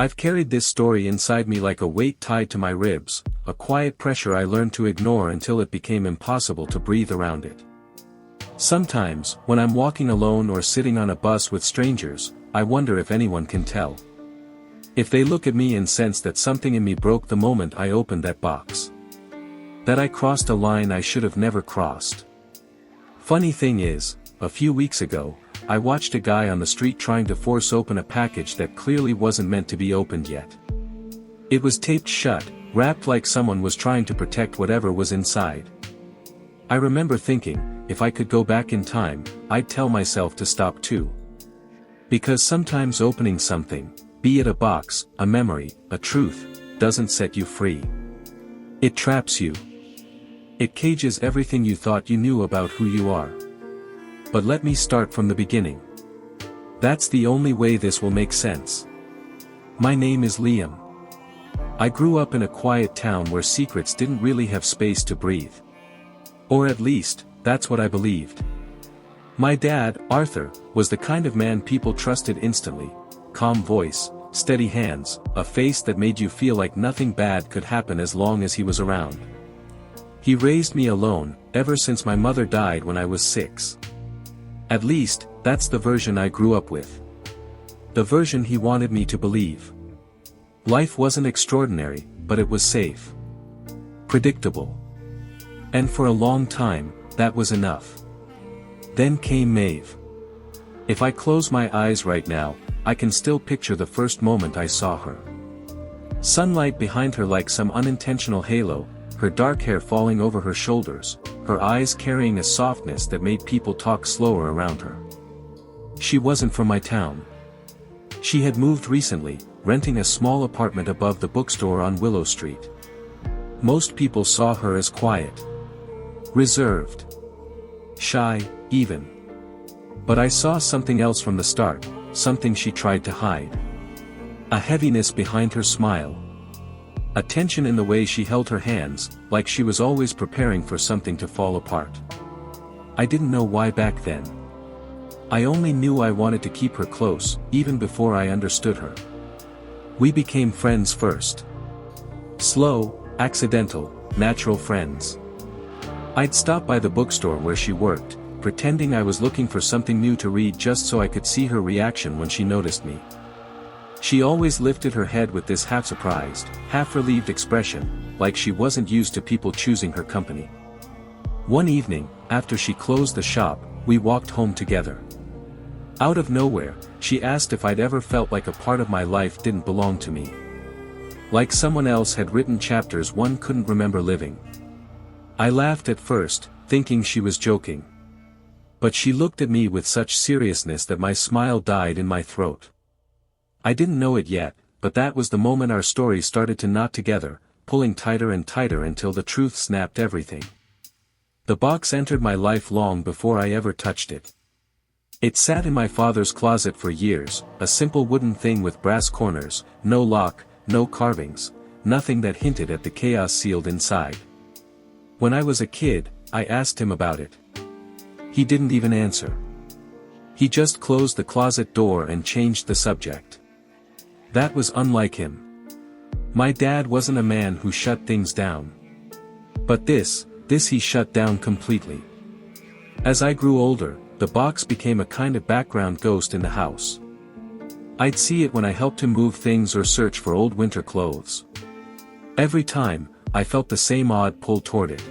I've carried this story inside me like a weight tied to my ribs, a quiet pressure I learned to ignore until it became impossible to breathe around it. Sometimes, when I'm walking alone or sitting on a bus with strangers, I wonder if anyone can tell. If they look at me and sense that something in me broke the moment I opened that box. That I crossed a line I should have never crossed. Funny thing is, a few weeks ago, I watched a guy on the street trying to force open a package that clearly wasn't meant to be opened yet. It was taped shut, wrapped like someone was trying to protect whatever was inside. I remember thinking, if I could go back in time, I'd tell myself to stop too. Because sometimes opening something, be it a box, a memory, a truth, doesn't set you free. It traps you. It cages everything you thought you knew about who you are. But let me start from the beginning. That's the only way this will make sense. My name is Liam. I grew up in a quiet town where secrets didn't really have space to breathe. Or at least, that's what I believed. My dad, Arthur, was the kind of man people trusted instantly. Calm voice, steady hands, a face that made you feel like nothing bad could happen as long as he was around. He raised me alone, ever since my mother died when I was 6. At least, that's the version I grew up with. The version he wanted me to believe. Life wasn't extraordinary, but it was safe. Predictable. And for a long time, that was enough. Then came Maeve. If I close my eyes right now, I can still picture the first moment I saw her. Sunlight behind her like some unintentional halo, her dark hair falling over her shoulders, her eyes carrying a softness that made people talk slower around her. She wasn't from my town. She had moved recently, renting a small apartment above the bookstore on Willow Street. Most people saw her as quiet. Reserved. Shy, even. But I saw something else from the start, something she tried to hide. A heaviness behind her smile. A tension in the way she held her hands, like she was always preparing for something to fall apart. I didn't know why back then. I only knew I wanted to keep her close, even before I understood her. We became friends first. Slow, accidental, natural friends. I'd stop by the bookstore where she worked, pretending I was looking for something new to read just so I could see her reaction when she noticed me. She always lifted her head with this half-surprised, half-relieved expression, like she wasn't used to people choosing her company. One evening, after she closed the shop, we walked home together. Out of nowhere, she asked if I'd ever felt like a part of my life didn't belong to me. Like someone else had written chapters one couldn't remember living. I laughed at first, thinking she was joking. But she looked at me with such seriousness that my smile died in my throat. I didn't know it yet, but that was the moment our story started to knot together, pulling tighter and tighter until the truth snapped everything. The box entered my life long before I ever touched it. It sat in my father's closet for years, a simple wooden thing with brass corners, no lock, no carvings, nothing that hinted at the chaos sealed inside. When I was a kid, I asked him about it. He didn't even answer. He just closed the closet door and changed the subject. That was unlike him. My dad wasn't a man who shut things down. But this he shut down completely. As I grew older, the box became a kind of background ghost in the house. I'd see it when I helped him move things or search for old winter clothes. Every time, I felt the same odd pull toward it.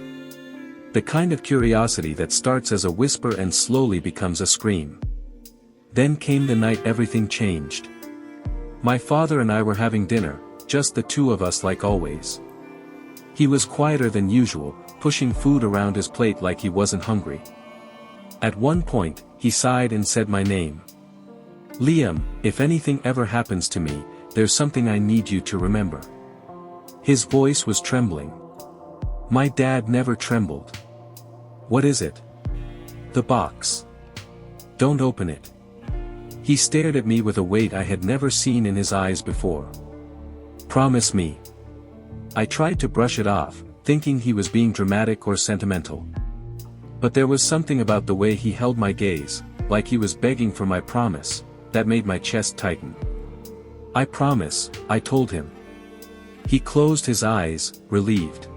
The kind of curiosity that starts as a whisper and slowly becomes a scream. Then came the night everything changed. My father and I were having dinner, just the two of us like always. He was quieter than usual, pushing food around his plate like he wasn't hungry. At one point, he sighed and said my name. Liam, if anything ever happens to me, there's something I need you to remember. His voice was trembling. My dad never trembled. What is it? The box. Don't open it. He stared at me with a weight I had never seen in his eyes before. Promise me. I tried to brush it off, thinking he was being dramatic or sentimental. But there was something about the way he held my gaze, like he was begging for my promise, that made my chest tighten. "I promise," I told him. He closed his eyes, relieved.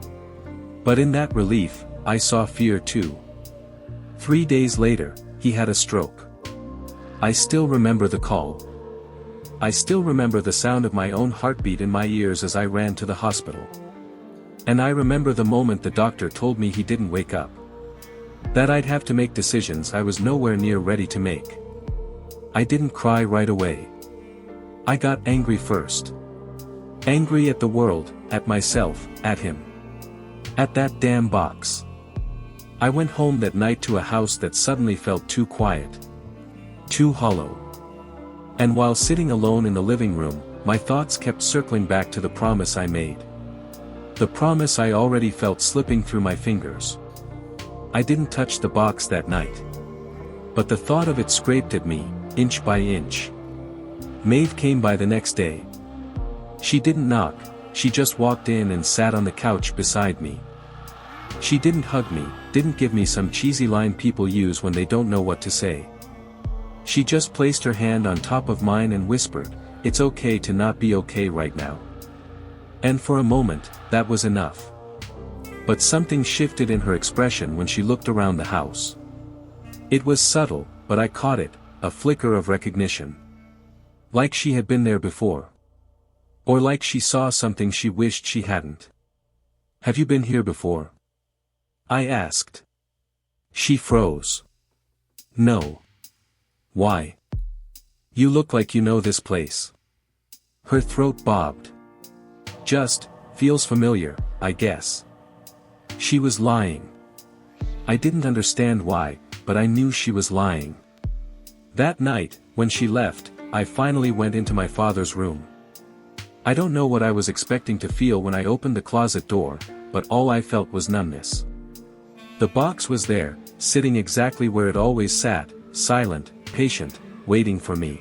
But in that relief, I saw fear too. 3 days later, he had a stroke. I still remember the call. I still remember the sound of my own heartbeat in my ears as I ran to the hospital. And I remember the moment the doctor told me he didn't wake up. That I'd have to make decisions I was nowhere near ready to make. I didn't cry right away. I got angry first. Angry at the world, at myself, at him. At that damn box. I went home that night to a house that suddenly felt too quiet. Too hollow. And while sitting alone in the living room, my thoughts kept circling back to the promise I made. The promise I already felt slipping through my fingers. I didn't touch the box that night. But the thought of it scraped at me, inch by inch. Maeve came by the next day. She didn't knock, she just walked in and sat on the couch beside me. She didn't hug me, didn't give me some cheesy line people use when they don't know what to say. She just placed her hand on top of mine and whispered, "It's okay to not be okay right now." And for a moment, that was enough. But something shifted in her expression when she looked around the house. It was subtle, but I caught it, a flicker of recognition. Like she had been there before. Or like she saw something she wished she hadn't. "Have you been here before?" I asked. She froze. "No." "Why? You look like you know this place." Her throat bobbed. "Just, feels familiar, I guess." She was lying. I didn't understand why, but I knew she was lying. That night, when she left, I finally went into my father's room. I don't know what I was expecting to feel when I opened the closet door, but all I felt was numbness. The box was there, sitting exactly where it always sat, silent, patient, waiting for me.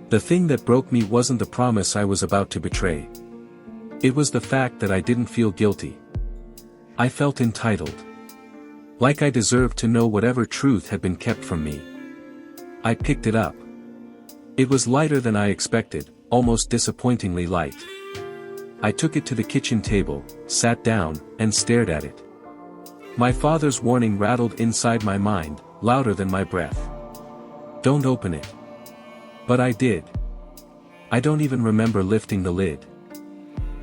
The thing that broke me wasn't the promise I was about to betray. It was the fact that I didn't feel guilty. I felt entitled. Like I deserved to know whatever truth had been kept from me. I picked it up. It was lighter than I expected, almost disappointingly light. I took it to the kitchen table, sat down, and stared at it. My father's warning rattled inside my mind, louder than my breath. "Don't open it." But I did. I don't even remember lifting the lid.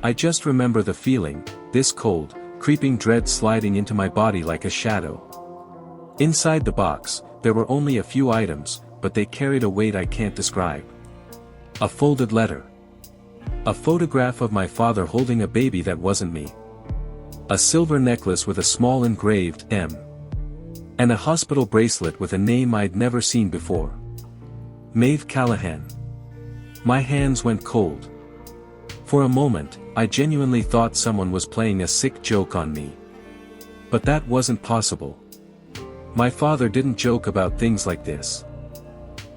I just remember the feeling, this cold, creeping dread sliding into my body like a shadow. Inside the box, there were only a few items, but they carried a weight I can't describe. A folded letter. A photograph of my father holding a baby that wasn't me. A silver necklace with a small engraved M. And a hospital bracelet with a name I'd never seen before. Maeve Callahan. My hands went cold. For a moment, I genuinely thought someone was playing a sick joke on me. But that wasn't possible. My father didn't joke about things like this.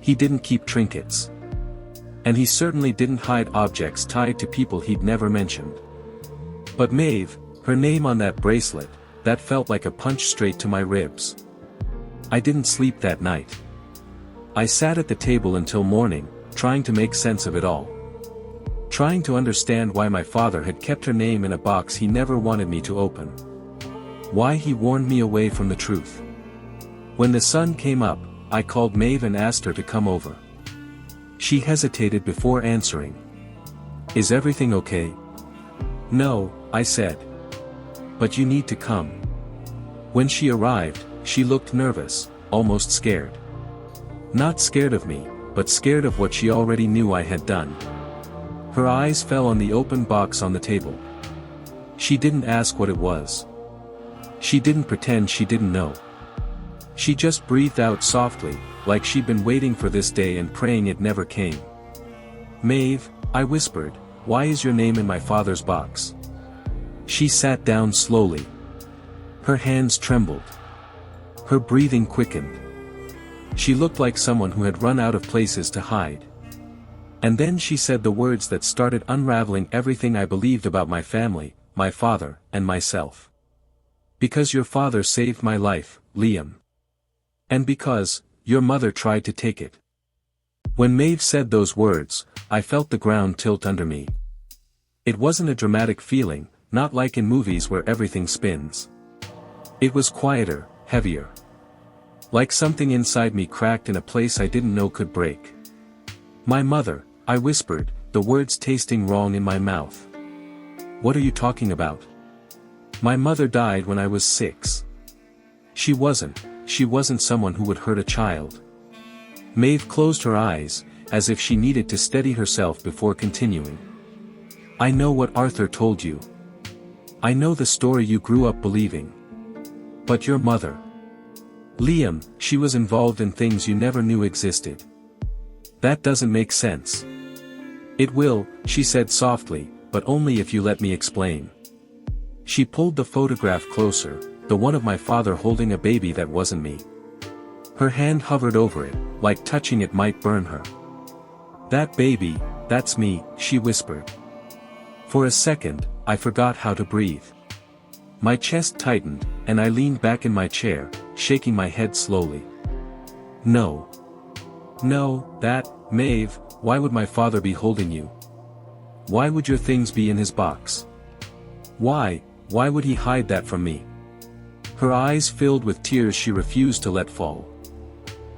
He didn't keep trinkets. And he certainly didn't hide objects tied to people he'd never mentioned. But Maeve, her name on that bracelet, that felt like a punch straight to my ribs. I didn't sleep that night. I sat at the table until morning, trying to make sense of it all. Trying to understand why my father had kept her name in a box he never wanted me to open. Why he warned me away from the truth. When the sun came up, I called Maeve and asked her to come over. She hesitated before answering. "Is everything okay?" "No," I said. "But you need to come." When she arrived, she looked nervous, almost scared. Not scared of me, but scared of what she already knew I had done. Her eyes fell on the open box on the table. She didn't ask what it was. She didn't pretend she didn't know. She just breathed out softly, like she'd been waiting for this day and praying it never came. "Maeve," I whispered, "why is your name in my father's box?" She sat down slowly. Her hands trembled. Her breathing quickened. She looked like someone who had run out of places to hide. And then she said the words that started unraveling everything I believed about my family, my father, and myself. "Because your father saved my life, Liam. And because your mother tried to take it." When Maeve said those words, I felt the ground tilt under me. It wasn't a dramatic feeling, not like in movies where everything spins. It was quieter, heavier. Like something inside me cracked in a place I didn't know could break. "My mother," I whispered, the words tasting wrong in my mouth. "What are you talking about?" "My mother died when I was 6. She wasn't someone who would hurt a child." Maeve closed her eyes, as if she needed to steady herself before continuing. "I know what Arthur told you. I know the story you grew up believing. But your mother, Liam, she was involved in things you never knew existed. That doesn't make sense." "It will," she said softly, "but only if you let me explain." She pulled the photograph closer, the one of my father holding a baby that wasn't me. Her hand hovered over it, like touching it might burn her. "That baby, that's me," she whispered. For a second, I forgot how to breathe. My chest tightened, and I leaned back in my chair, shaking my head slowly. No. No, Maeve, why would my father be holding you? Why would your things be in his box? Why would he hide that from me?" Her eyes filled with tears she refused to let fall.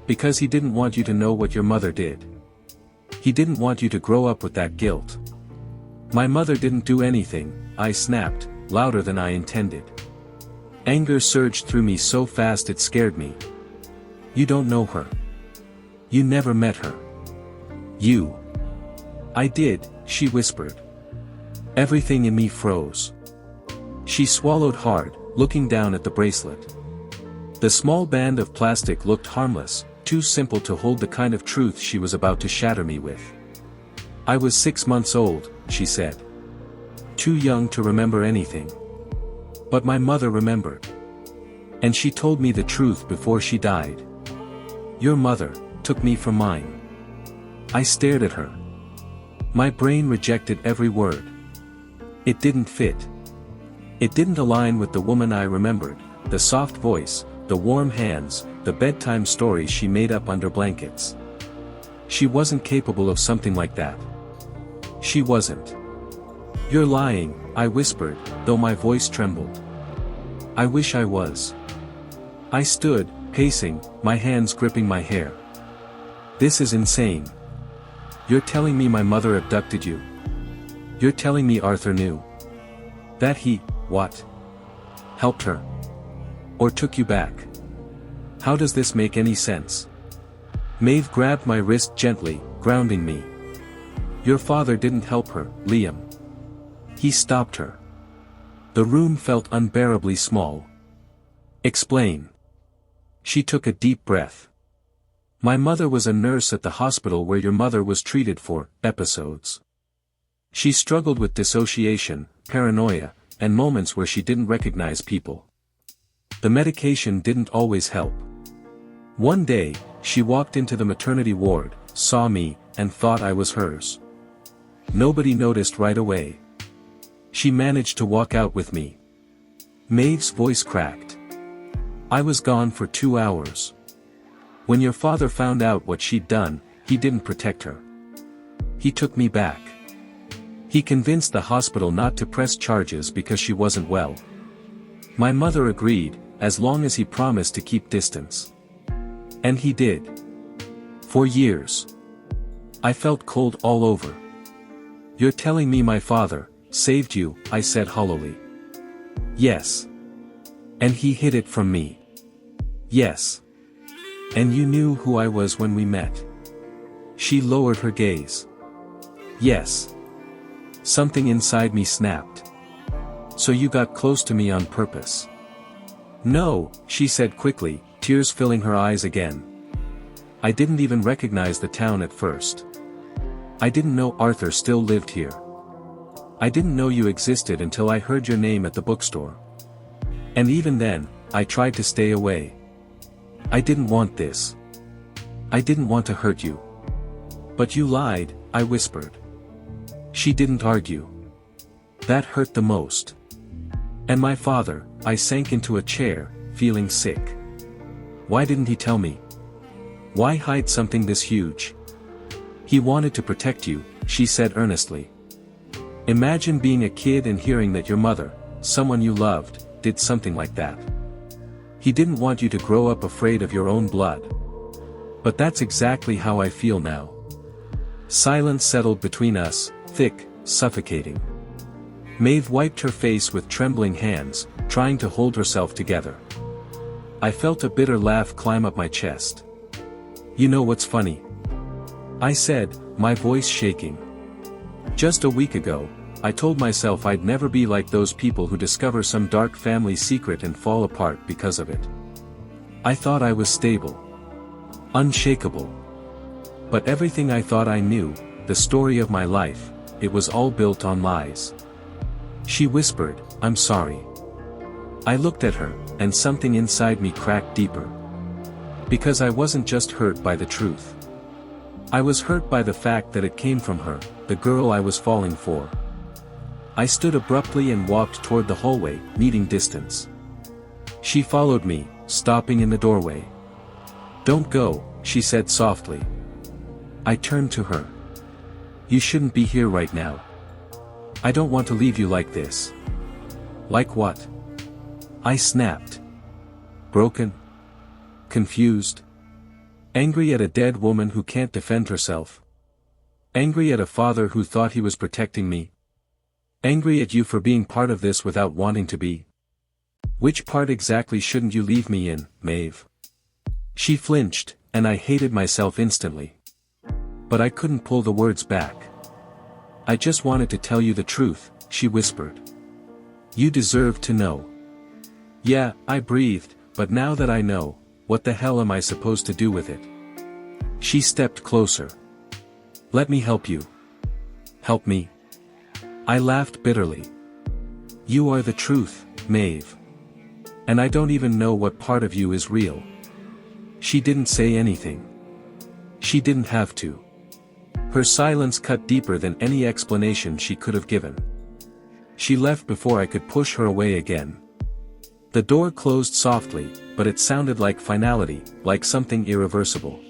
"Because he didn't want you to know what your mother did. He didn't want you to grow up with that guilt." "My mother didn't do anything," I snapped, louder than I intended. Anger surged through me so fast it scared me. "You don't know her. You never met her. You." "I did," she whispered. Everything in me froze. She swallowed hard, looking down at the bracelet. The small band of plastic looked harmless, too simple to hold the kind of truth she was about to shatter me with. "I was 6 months old," she said. "Too young to remember anything. But my mother remembered. And she told me the truth before she died. Your mother took me from mine." I stared at her. My brain rejected every word. It didn't fit. It didn't align with the woman I remembered, the soft voice, the warm hands, the bedtime stories she made up under blankets. She wasn't capable of something like that. She wasn't. "You're lying," I whispered, though my voice trembled. "I wish I was." I stood, pacing, my hands gripping my hair. "This is insane. You're telling me my mother abducted you. You're telling me Arthur knew. That he, what? Helped her? Or took you back? How does this make any sense?" Maeve grabbed my wrist gently, grounding me. "Your father didn't help her, Liam. He stopped her." The room felt unbearably small. "Explain." She took a deep breath. "My mother was a nurse at the hospital where your mother was treated for episodes. She struggled with dissociation, paranoia, and moments where she didn't recognize people. The medication didn't always help. One day, she walked into the maternity ward, saw me, and thought I was hers. Nobody noticed right away. She managed to walk out with me." Maeve's voice cracked. "I was gone for 2 hours. When your father found out what she'd done, he didn't protect her. He took me back. He convinced the hospital not to press charges because she wasn't well. My mother agreed, as long as he promised to keep distance. And he did. For years. I felt cold all over. You're telling me my father saved you, I said hollowly. Yes. And he hid it from me. Yes. And you knew who I was when we met. She lowered her gaze. Yes. Something inside me snapped. So you got close to me on purpose? No, she said quickly, tears filling her eyes again. I didn't even recognize the town at first. I didn't know Arthur still lived here. I didn't know you existed until I heard your name at the bookstore. And even then, I tried to stay away. I didn't want this. I didn't want to hurt you. But you lied, I whispered. She didn't argue. That hurt the most. And my father, I sank into a chair, feeling sick. Why didn't he tell me? Why hide something this huge? He wanted to protect you, she said earnestly. Imagine being a kid and hearing that your mother, someone you loved, did something like that. He didn't want you to grow up afraid of your own blood. But that's exactly how I feel now. Silence settled between us, thick, suffocating. Maeve wiped her face with trembling hands, trying to hold herself together. I felt a bitter laugh climb up my chest. You know what's funny? I said, my voice shaking. Just a week ago, I told myself I'd never be like those people who discover some dark family secret and fall apart because of it. I thought I was stable. Unshakable. But everything I thought I knew, the story of my life, it was all built on lies. She whispered, I'm sorry. I looked at her, and something inside me cracked deeper. Because I wasn't just hurt by the truth. I was hurt by the fact that it came from her, the girl I was falling for. I stood abruptly and walked toward the hallway, needing distance. She followed me, stopping in the doorway. Don't go, she said softly. I turned to her. You shouldn't be here right now. I don't want to leave you like this. Like what? I snapped. Broken? Confused? Angry at a dead woman who can't defend herself? Angry at a father who thought he was protecting me? Angry at you for being part of this without wanting to be? Which part exactly shouldn't you leave me in, Maeve? She flinched, and I hated myself instantly. But I couldn't pull the words back. I just wanted to tell you the truth, she whispered. You deserve to know. Yeah, I breathed, but now that I know, what the hell am I supposed to do with it? She stepped closer. Let me help you. Help me. I laughed bitterly. You are the truth, Maeve. And I don't even know what part of you is real. She didn't say anything. She didn't have to. Her silence cut deeper than any explanation she could have given. She left before I could push her away again. The door closed softly, but it sounded like finality, like something irreversible.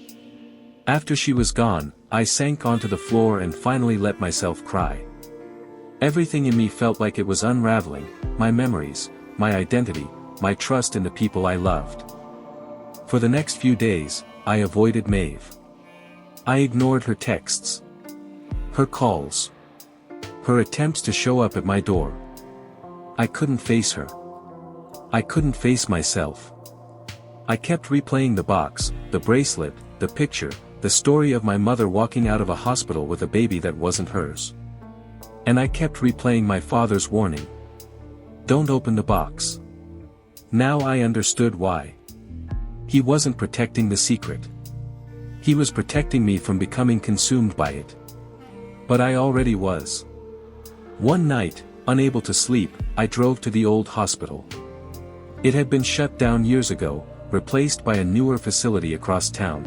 After she was gone, I sank onto the floor and finally let myself cry. Everything in me felt like it was unraveling, my memories, my identity, my trust in the people I loved. For the next few days, I avoided Maeve. I ignored her texts. Her calls. Her attempts to show up at my door. I couldn't face her. I couldn't face myself. I kept replaying the box, the bracelet, the picture, the story of my mother walking out of a hospital with a baby that wasn't hers. And I kept replaying my father's warning. Don't open the box. Now I understood why. He wasn't protecting the secret. He was protecting me from becoming consumed by it. But I already was. One night, unable to sleep, I drove to the old hospital. It had been shut down years ago, replaced by a newer facility across town.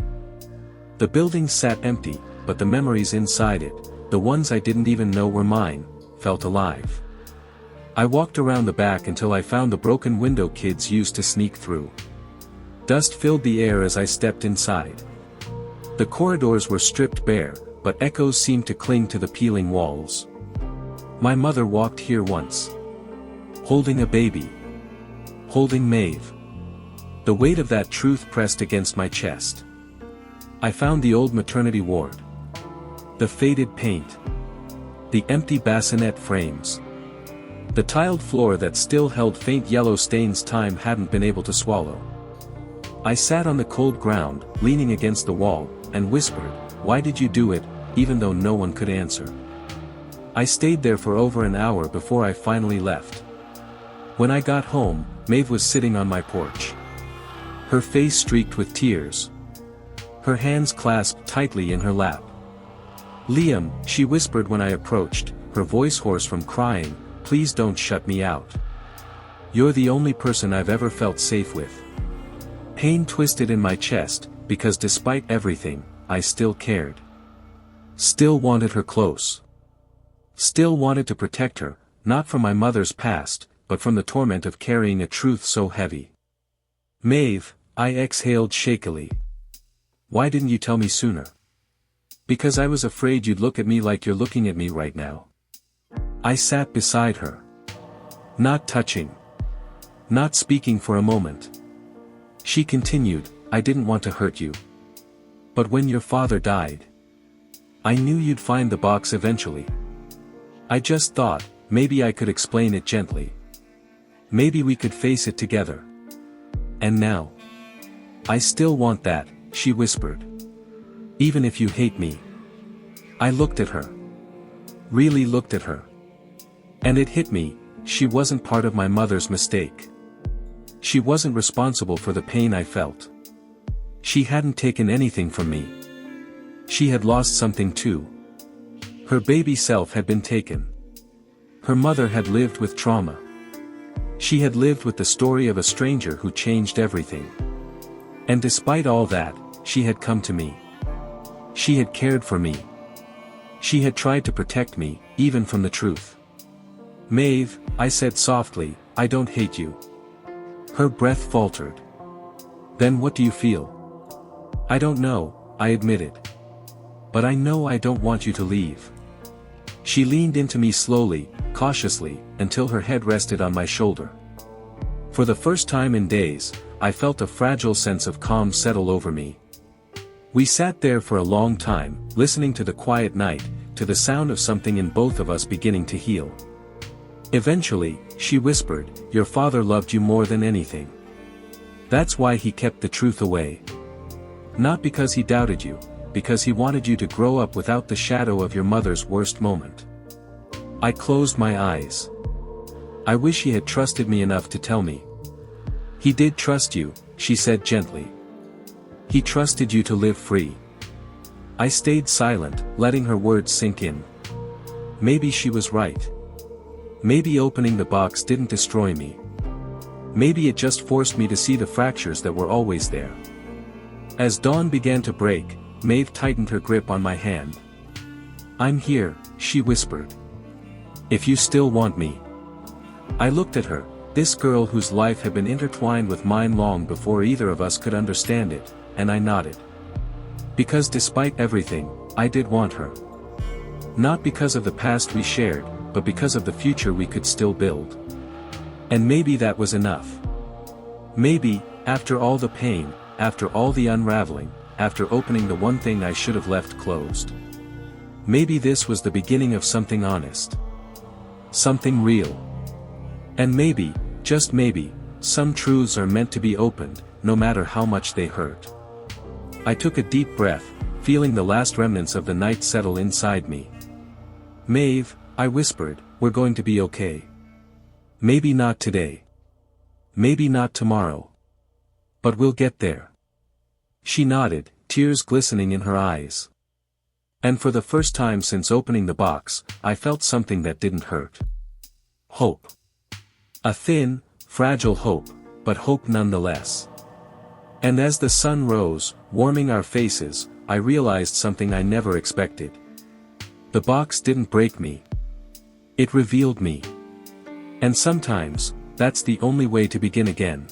The building sat empty, but the memories inside it, the ones I didn't even know were mine, felt alive. I walked around the back until I found the broken window kids used to sneak through. Dust filled the air as I stepped inside. The corridors were stripped bare, but echoes seemed to cling to the peeling walls. My mother walked here once. Holding a baby. Holding Maeve. The weight of that truth pressed against my chest. I found the old maternity ward. The faded paint. The empty bassinet frames. The tiled floor that still held faint yellow stains time hadn't been able to swallow. I sat on the cold ground, leaning against the wall, and whispered, "Why did you do it?" even though no one could answer. I stayed there for over an hour before I finally left. When I got home, Maeve was sitting on my porch. Her face streaked with tears. Her hands clasped tightly in her lap. "Liam," she whispered when I approached, her voice hoarse from crying, "please don't shut me out. You're the only person I've ever felt safe with." Pain twisted in my chest, because despite everything, I still cared. Still wanted her close. Still wanted to protect her, not from my mother's past, but from the torment of carrying a truth so heavy. "Maeve," I exhaled shakily. "Why didn't you tell me sooner?" Because I was afraid you'd look at me like you're looking at me right now. I sat beside her. Not touching. Not speaking for a moment. She continued, I didn't want to hurt you. But when your father died, I knew you'd find the box eventually. I just thought, maybe I could explain it gently. Maybe we could face it together. And now, I still want that, she whispered. Even if you hate me. I looked at her. Really looked at her. And it hit me, she wasn't part of my mother's mistake. She wasn't responsible for the pain I felt. She hadn't taken anything from me. She had lost something too. Her baby self had been taken. Her mother had lived with trauma. She had lived with the story of a stranger who changed everything. And despite all that, she had come to me. She had cared for me. She had tried to protect me, even from the truth. Maeve, I said softly, I don't hate you. Her breath faltered. Then what do you feel? I don't know, I admitted. But I know I don't want you to leave. She leaned into me slowly, cautiously, until her head rested on my shoulder. For the first time in days, I felt a fragile sense of calm settle over me. We sat there for a long time, listening to the quiet night, to the sound of something in both of us beginning to heal. Eventually, she whispered, your father loved you more than anything. That's why he kept the truth away. Not because he doubted you, because he wanted you to grow up without the shadow of your mother's worst moment. I closed my eyes. I wish he had trusted me enough to tell me. He did trust you, she said gently. He trusted you to live free. I stayed silent, letting her words sink in. Maybe she was right. Maybe opening the box didn't destroy me. Maybe it just forced me to see the fractures that were always there. As dawn began to break, Maeve tightened her grip on my hand. I'm here, she whispered. If you still want me. I looked at her, this girl whose life had been intertwined with mine long before either of us could understand it, and I nodded. Because despite everything, I did want her. Not because of the past we shared, but because of the future we could still build. And maybe that was enough. Maybe, after all the pain, after all the unraveling, after opening the one thing I should have left closed. Maybe this was the beginning of something honest. Something real. And maybe, just maybe, some truths are meant to be opened, no matter how much they hurt. I took a deep breath, feeling the last remnants of the night settle inside me. Maeve, I whispered, we're going to be okay. Maybe not today. Maybe not tomorrow. But we'll get there. She nodded, tears glistening in her eyes. And for the first time since opening the box, I felt something that didn't hurt. Hope. A thin, fragile hope, but hope nonetheless. And as the sun rose, warming our faces, I realized something I never expected. The box didn't break me. It revealed me. And sometimes, that's the only way to begin again.